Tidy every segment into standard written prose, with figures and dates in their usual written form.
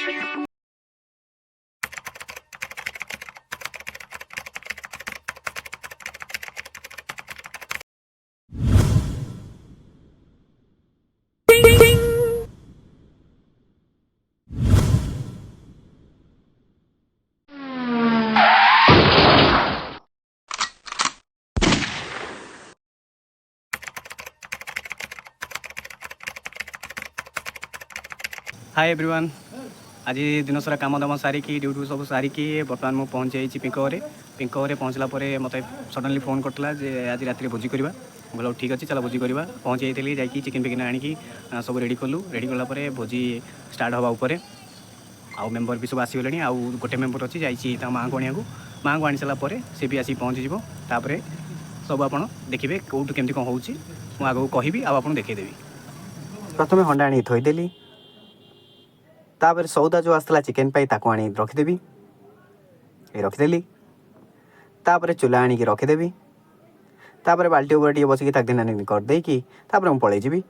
Hi everyone. आज दिन सारा कम दाम सारिकी ड्यूटी सब सारिकी बर्तमान मुझे पहुँची जाइए पिंक पहुँचला मत सडनली फोन करता आज रात भोजी करवा बोलो ठीक अच्छे चलो भोजी करवा पहुँची जाइए जाकि चिकेन फिकेन आणिकी सब रेडी कलु रेडी कलापर भोजी स्टार्ट हवा उपर आउ मेम्बर भी सब आसगले आउ गोटे मेम्बर अच्छी जाइए माँ को माँ को आनी सारापर सी भी आसिक पहुँची तापर सब आप देखिए कौटू केमती कौन हो आगे कहबी आप देखईदेवी। प्रथम हंडा आनी थईदेली तापर सौदा जो आसला चिकेन पाई ताको आनी रखिदेवी रखिदेली तापर चूल्हा आनिकी रखिदेवी तापर बाल्टी उपर टे बसिकी ताक दिन करदेकी तापर मुझे पलैजी।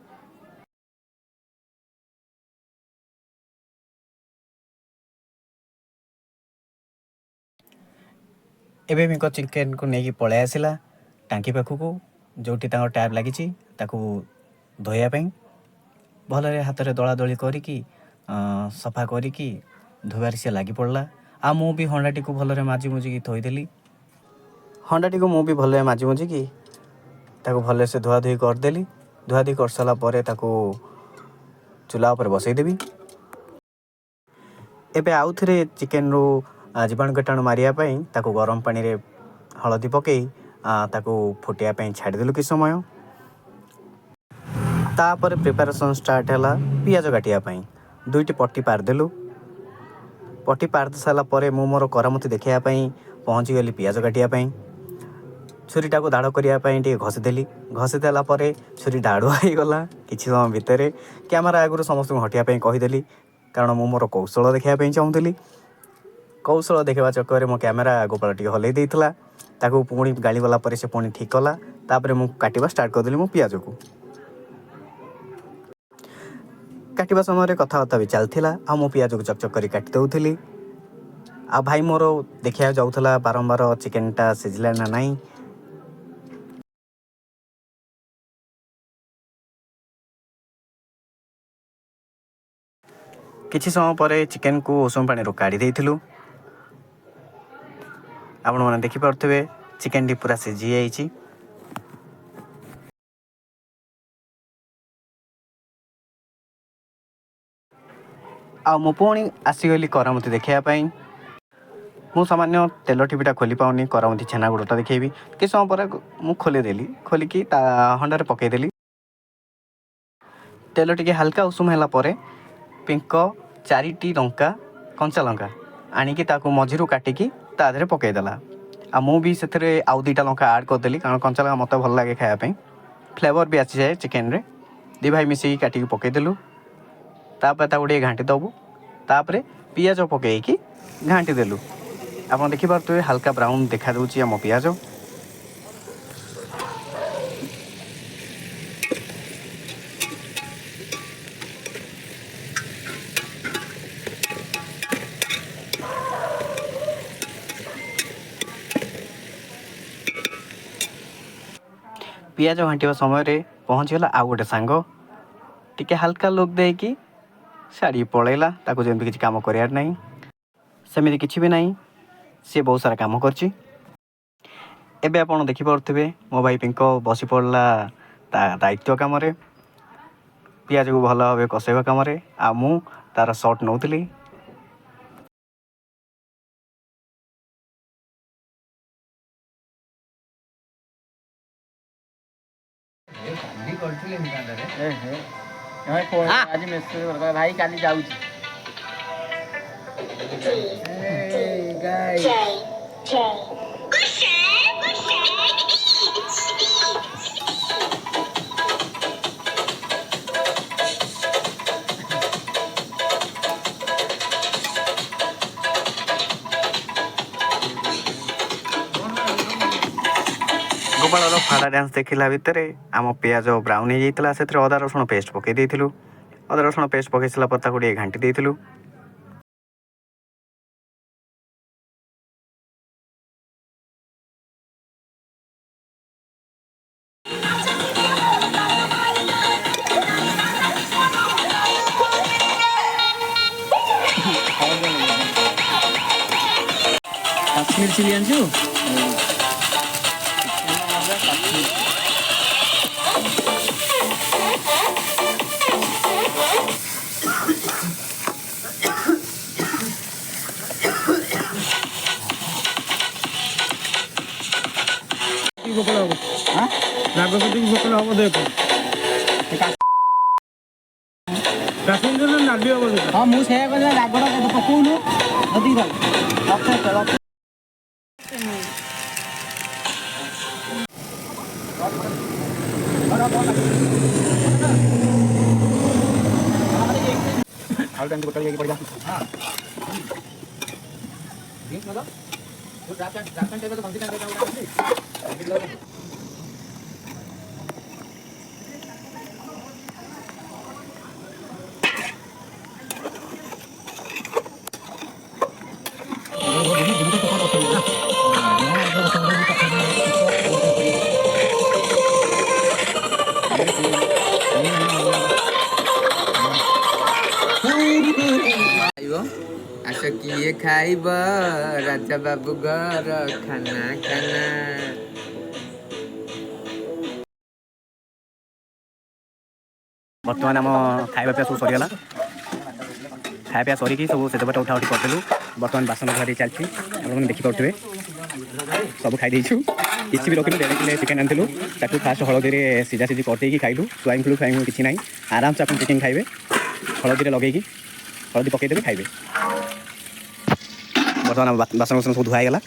एबे मिको चिकेन को नेकी पळै आसिला टांकी पाखु जोटी टैप लगी धोया भलरे हाथ में दला दली करिकी सफा करिकी धोबार सी लगी पड़ला। आ मु भी हंडाटी को भलरे माजी मुजिकी थईदेली हंडाटी को मु भी भलरे माजी मुजिकी भल से धुआ धुई करदेली धुआ धुई कर सारा पर चूल्हा पर बसईदेवी। एबे आउ थे चिकेन रू जीवाणु कीटाणु मारियापाई गरम पानी रे हलदी पकई फुटिया छाड़देलु कि समय तापर प्रिपेरेसन स्टार्ट है पियाज काटियापाई दुईटी पट्टी पारदेलु पट्टी पार सारा पर मु मोर करामती देखापी पहुँची गली पियाज काटियापाई छुरीटा को दाड़ करने घसीदेली घसीदेला छुरी दाड़ुआ हो गला किसी समय भितर कैमेरा आगु समस्त हटियापाई कहीदेली कारण मु मोर कौशल देखापी चाहूली कौशल देखा चक्कर मो कैमेरा गोपाल टी हल्ई देता पुणी गाड़ी गला से पुणी ठीक कला तापर मु काटिबा स्टार्ट करदेली मो पियाज को काटिबा समय कथबार्ता भी चलता आ मो पियाज को चकचक कर काटी दौली आ भाई मोर देखा जाऊला बारंबार चिकेनटा सिझला ना नहीं। किछि समय पर चिकेन को उषुम पानी काढ़ी देइथिलु आपण मैंने देखिपे चिकेन टी पूरा सिझी जाइए। आ मु पुणी आसीगली करामती देखापी मु सामान्य तेल टीपीटा खोली पाऊनी करामती छेना गुड़टा देखी कि समय पर मु खोलीदेली खोलिकी हंडारे पकईदेली तेल टी हाल्का उषुम है पिंक 4टी लंका कंचा लंका आणिकी मझीरू काटिकी तादे पकईदेला आ मु भी से आउ 2टा लंका आड करदेली कारण कंचा लंका मत भल लगे खायापी फ्लेवर भी आसी जाए चिकेन रे दी भाई मिसेकी काटिकी पकईदेलु तापर गोटे घाटी दबु तापर पियाज पकईकी घाटी देलु आप देखिपे हल्का ब्राउन देखा दूची आम पियाज पियाज घाटिया समय पहुँचीगला आउ गोटे सांग टिके हल्का लुक देकी साड़ी पलैला जमी किसी कम करार ना सेमती किसी भी नहीं सी बहुत सारा काम करछि। एबे आपण देखिपे मो भाई पिंक बसी पड़ला दायित्व कम पियाज को भल भाव कसैबा कम आ मु तार शॉट नौली आज मेसेज भाई काली जाऊँ गोपाल फाड़ा डांस देखला भितर आम पियाज ब्राउन हो जाता से अदा रसुण पेस्ट पकई अदा रसुण पेस्ट पकई सारा घाटी देइथिलु। କାଶ୍ମୀର ଚିଲି ଆଣିଛୁ? ପକୋଡ଼ା ହବ ରାଗ କଟିକି ପକୋଡ଼ା ହବ ଦେଖ କାଶ୍ମୀର ନାଲି ହବ ସେଟା। ହଁ ମୁଁ ସେଇଆ କହିଲି ରାଗଟା କେତେ ପକଉନୁ ଅଧିକ ଆଉ ଟାଇମ୍ ବୋତଲ ଯାଇକି ପଡ଼ିବା। ଆସ କିଏ ଖାଇବ ରାଜା ବାବୁ ଘର ଖାନା ଖାନା। ବର୍ତ୍ତମାନ ଆମ ଖାଇବା ପିଇବା ସବୁ ସରିଗଲା। ଖାଇବା ପିଇବା ସରିକି ସବୁ ସେତେବେଳେ ଉଠା ଉଠି କରିଦେଲୁ। ବର୍ତ୍ତମାନ ବାସନ ଧୁଆ ଧୁଇ ଚାଲିଛି। ଆପଣମାନେ ଦେଖିପାରୁଥିବେ ସବୁ ଖାଇ ଦେଇଛୁ। କିଛି ବି ରଖିଲୁ। 1.5 କିଲୋ ଚିକେନ୍ ଆଣିଥିଲୁ। ତାକୁ ଫାଷ୍ଟ ହଳଦୀରେ ସିଝା ସିଝି କରିଦେଇକି ଖାଇଲୁ। ସ୍ୱାଇନ୍ ଫ୍ଲୁ ଫ୍ୱାଇନ୍ କିଛି ନାହିଁ। ଆରାମସେ ଆପଣ ଚିକେନ୍ ଖାଇବେ ହଳଦୀରେ ଲଗେଇକି। ହଳଦୀ ପକେଇଦେବେ ଖାଇବେ। ବର୍ତ୍ତମାନ ବାସନ ସବୁ ଧୁଆ ହେଇଗଲା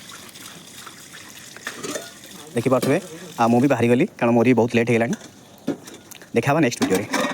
ଦେଖିପାରୁଥିବେ। ଆଉ ମୁଁ ବି ବାହାରିଗଲି କାରଣ ମୋର ବି ବହୁତ ଲେଟ୍ ହେଇଗଲାଣି। ଦେଖା ହେବା ନେକ୍ସଟ ଭିଡ଼ିଓରେ।